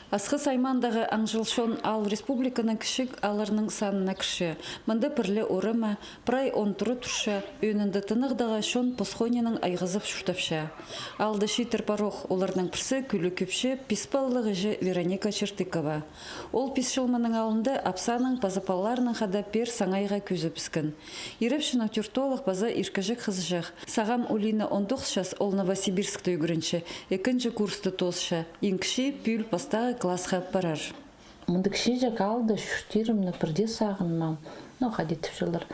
Асқы саймандағы аңжылшон ал республиканың кішік аларының санына кіші. Мында пірлі орыма, прай онтыры тұрша, өнінді тынығдағы шон посхонияның айғызып шүртапша. Алды шитер парох оларның пірсі күлі көпші писпалылығы жы Вероника Чертыкова. Ол писшылманың алында апсаның пазапаларының қада пер саңайға көзі піскін. Ерепшін актюртолық база иркажық қызжық. Сағам Улина 19 шас ол Новосибирскті үгірінші, екінші курсты тосша. Инкші пүл пастағы классқа парар. Мұнды кішеже қалды шүштирімні бірде сағынмам. Ходит жылар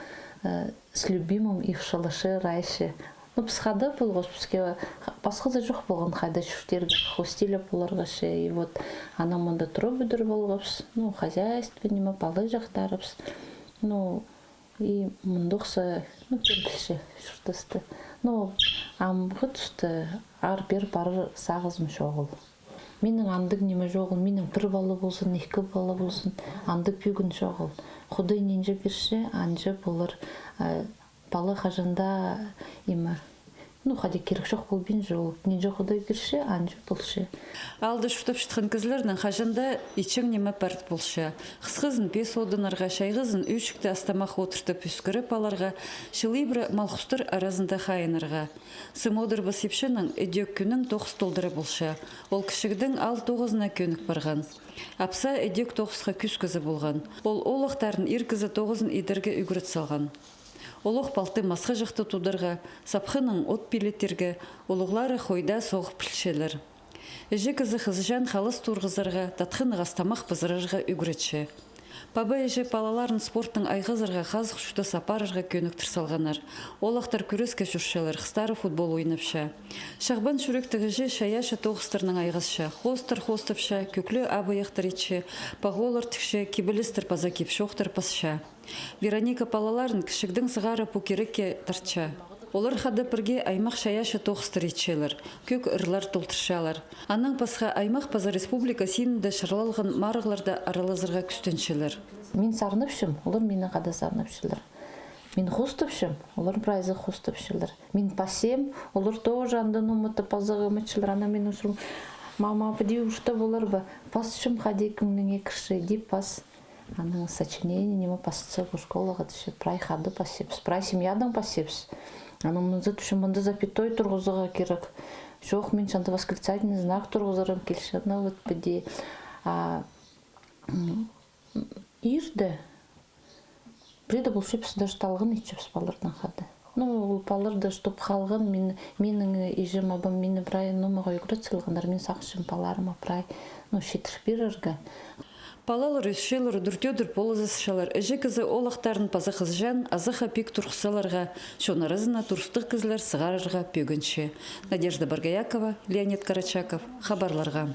с любимым и в шалаше райше. Псхада был госпске, пасхаза жоқ болған қайда шүштерге, хостиля боларғашы. И вот ана мұнда тұрып үдір болғапс, хозяйство нема палы жақтарыпс. И мұндықса, кемпілші шүртісті. Амғы түсті ар бер бары сағызым шоғыл. Менің андық неме жоғыл, менің бір балы болсын, екі балы болсын, андық бүгін жоғыл. Құдай ненже берші, анжы болыр балы қажында ема. Қаде керек жоқ бол бен жол. Ненже құдай берші, анжы болшы. Алды шүтіп шытқын кізлердің қажында ичің неме пәрт болшы. Қысқызын 5 одынарға, шайғызын 3-шікті астамақ отыртып үскіріп аларға, шылибры малхустыр аразында қайынырға. Сымодыр басепшінің өдек күнің 9 толдыры болшы. Ол кішігдің ал 9-на көнік барған. Апса өдек 9-ға күш кізі болған. Ол олықтарын иркізі 9-ын идерге үгірет салған. Олық балты масқы жықты тудырға, сапқының от билеттерге, олығлары қойда соғып пілшелер. Әжі кізі қызжан қалыс тұрғызырға, татқын ғастамақ бізірірға үгіретші. Паба әжі палаларын спорттың айғызырға қазық шүті сапарырға көніктір салғанар. Олақтар күреске жүршелер, қыстары футбол ойнапша. Шағбан шүректігі жі шаяшы тоғыстырның айғызша, хостыр-хостыпша, көклі абыяқтыр етші, пағолыр тікші, кебілістір паза кепшоқтыр пасша. Вероника палаларын кішігдің сығары пукерекке тартша. Олар қады бірге аймақ шаяшы тоғыстыр етшелер, көк ұрлар толтыршалар. Анның пасқа аймақ паза республика сенімді шырлалған марығларда аралазырға күстеншелер. Мен сарныпшым, олар мені қада сарныпшылар. Мен хостыпшым, олар прайзы хостыпшылар. Мен пасем, олар тоже андын ұмыты пазығы ұмытшылар. Ана мен ұсырым, мама, пөде ұшта болар ба? Пасшым қады екімнің екірші, деп пас. Аны сочинение нема пасцы в школаға түші, прай қады пасепс, прай семьядан пасепс. Аны мұнды түші, мұнды запятой тұрғызыға керек. Жоқ, мен шанды восклицательный знак тұрғызырым келші. Вот пөде. Ирді. Біреді бұл шепсі даже талғын етшепс балырдан қады. Палырды штоп қалғын, менің ежім абым, мені прай номыға үгірет сылғандар, мен сақшым паларыма прай, шетір беріргі. Палалар үшшелер дүртедір полызысшалар, әжі кізі олақтарын пазы қызжан, азыға пек тұрқсаларға, шонарызына тұрстық кізлер сығарырға пөгінші. Надежда Баргаякова, Леонид Карачаков, хабарларға.